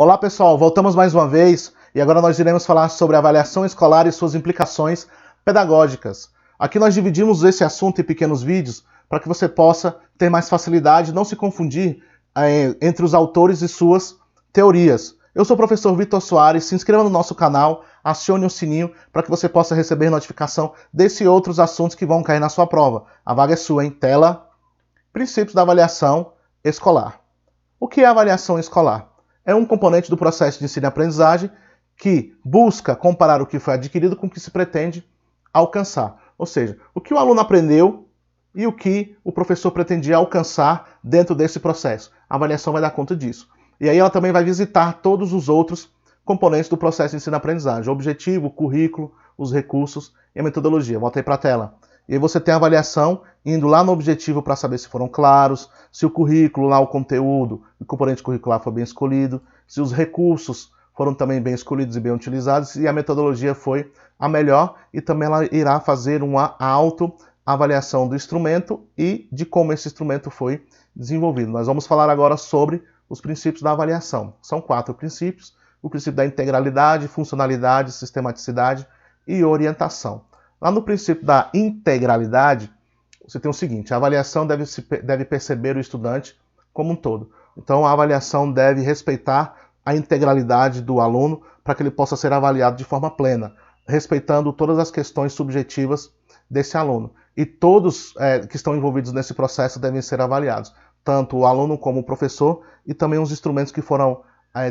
Olá pessoal, voltamos mais uma vez e agora nós iremos falar sobre a avaliação escolar e suas implicações pedagógicas. Aqui nós dividimos esse assunto em pequenos vídeos para que você possa ter mais facilidade e não se confundir entre os autores e suas teorias. Eu sou o professor Vitor Soares, se inscreva no nosso canal, acione o sininho para que você possa receber notificação desses outros assuntos que vão cair na sua prova. A vaga é sua, em tela. Princípios da avaliação escolar. O que é avaliação escolar? É um componente do processo de ensino e aprendizagem que busca comparar o que foi adquirido com o que se pretende alcançar. Ou seja, o que o aluno aprendeu e o que o professor pretendia alcançar dentro desse processo. A avaliação vai dar conta disso. E aí ela também vai visitar todos os outros componentes do processo de ensino e aprendizagem. O objetivo, o currículo, os recursos e a metodologia. Volta aí para a tela. E aí você tem a avaliação indo lá no objetivo para saber se foram claros, se o currículo, lá o conteúdo, o componente curricular foi bem escolhido, se os recursos foram também bem escolhidos e bem utilizados, e a metodologia foi a melhor, e também ela irá fazer uma autoavaliação do instrumento e de como esse instrumento foi desenvolvido. Nós vamos falar agora sobre os princípios da avaliação. São 4 princípios: o princípio da integralidade, funcionalidade, sistematicidade e orientação. Lá no princípio da integralidade, você tem o seguinte: a avaliação deve perceber o estudante como um todo. Então, a avaliação deve respeitar a integralidade do aluno para que ele possa ser avaliado de forma plena, respeitando todas as questões subjetivas desse aluno. E todos que estão envolvidos nesse processo devem ser avaliados, tanto o aluno como o professor, e também os instrumentos que foram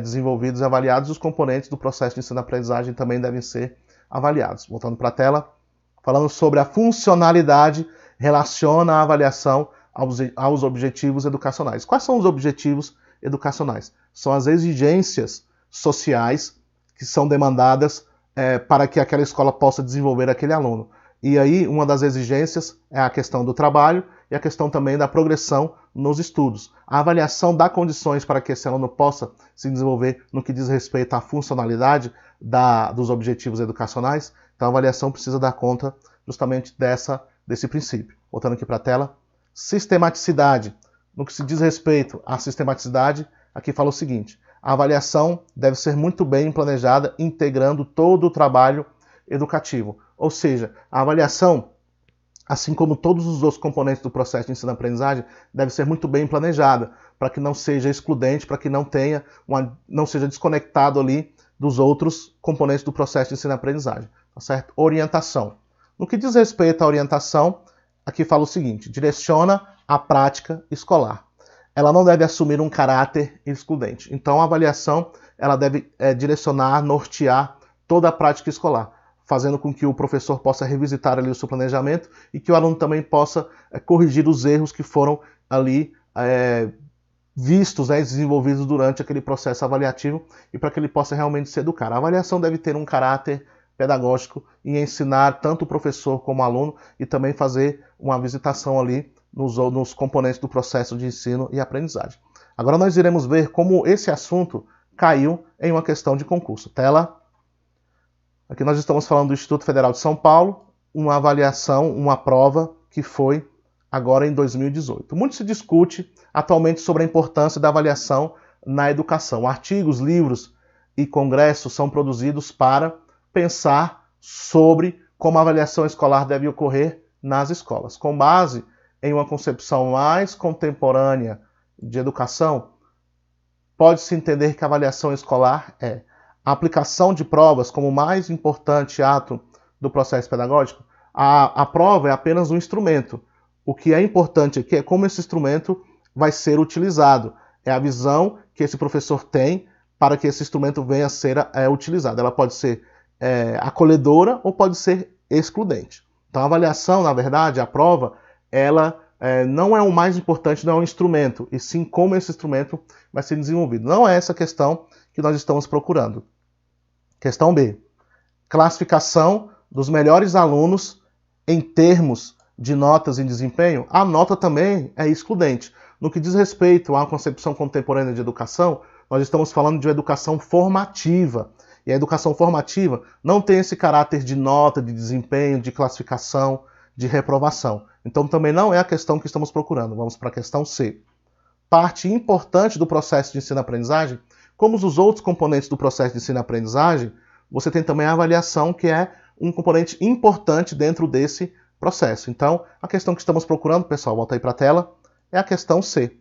desenvolvidos e avaliados, e os componentes do processo de ensino-aprendizagem também devem ser avaliados. Voltando para a tela. Falando sobre a funcionalidade, relaciona a avaliação aos objetivos educacionais. Quais são os objetivos educacionais? São as exigências sociais que são demandadas para que aquela escola possa desenvolver aquele aluno. E aí, uma das exigências é a questão do trabalho e a questão também da progressão nos estudos. A avaliação dá condições para que esse aluno possa se desenvolver no que diz respeito à funcionalidade dos objetivos educacionais. Então, a avaliação precisa dar conta justamente desse princípio. Voltando aqui para a tela. Sistematicidade. No que se diz respeito à sistematicidade, aqui fala o seguinte: a avaliação deve ser muito bem planejada, integrando todo o trabalho educativo. Ou seja, a avaliação, assim como todos os outros componentes do processo de ensino-aprendizagem, deve ser muito bem planejada, para que não seja excludente, para que não seja desconectado ali dos outros componentes do processo de ensino-aprendizagem. Tá certo? Orientação. No que diz respeito à orientação, aqui fala o seguinte: direciona a prática escolar. Ela não deve assumir um caráter excludente. Então, a avaliação ela deve direcionar, nortear toda a prática escolar, fazendo com que o professor possa revisitar ali o seu planejamento e que o aluno também possa corrigir os erros que foram ali vistos, desenvolvidos durante aquele processo avaliativo, e para que ele possa realmente se educar. A avaliação deve ter um caráter pedagógico e ensinar tanto o professor como o aluno, e também fazer uma visitação ali nos componentes do processo de ensino e aprendizagem. Agora nós iremos ver como esse assunto caiu em uma questão de concurso. Tela. Aqui nós estamos falando do Instituto Federal de São Paulo, uma avaliação, uma prova que foi agora em 2018. Muito se discute atualmente sobre a importância da avaliação na educação. Artigos, livros e congressos são produzidos para pensar sobre como a avaliação escolar deve ocorrer nas escolas. Com base em uma concepção mais contemporânea de educação, pode-se entender que a avaliação escolar é a aplicação de provas como o mais importante ato do processo pedagógico. A prova é apenas um instrumento. O que é importante aqui é como esse instrumento vai ser utilizado. É a visão que esse professor tem para que esse instrumento venha a ser utilizado. Ela pode ser acolhedora ou pode ser excludente. Então, a avaliação, na verdade, a prova, ela não é o mais importante, não é um instrumento, e sim como esse instrumento vai ser desenvolvido. Não é essa questão que nós estamos procurando. Questão B. Classificação dos melhores alunos em termos de notas e desempenho. A nota também é excludente. No que diz respeito à concepção contemporânea de educação, nós estamos falando de uma educação formativa. E a educação formativa não tem esse caráter de nota, de desempenho, de classificação, de reprovação. Então também não é a questão que estamos procurando. Vamos para a questão C. Parte importante do processo de ensino-aprendizagem como os outros componentes do processo de ensino-aprendizagem, você tem também a avaliação, que é um componente importante dentro desse processo. Então, a questão que estamos procurando, pessoal, volta aí para a tela, é a questão C.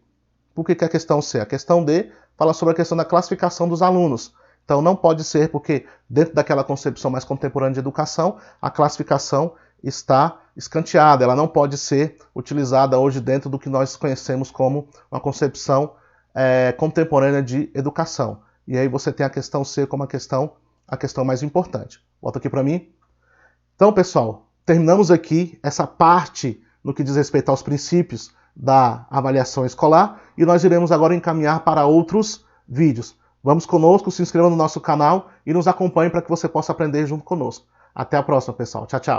Por que é a questão C? A questão D fala sobre a questão da classificação dos alunos. Então, não pode ser porque, dentro daquela concepção mais contemporânea de educação, a classificação está escanteada. Ela não pode ser utilizada hoje dentro do que nós conhecemos como uma concepção contemporânea de educação. E aí você tem a questão C como a questão mais importante. Volta aqui para mim. Então, pessoal, terminamos aqui essa parte no que diz respeito aos princípios da avaliação escolar e nós iremos agora encaminhar para outros vídeos. Vamos conosco, se inscreva no nosso canal e nos acompanhe para que você possa aprender junto conosco. Até a próxima, pessoal. Tchau, tchau.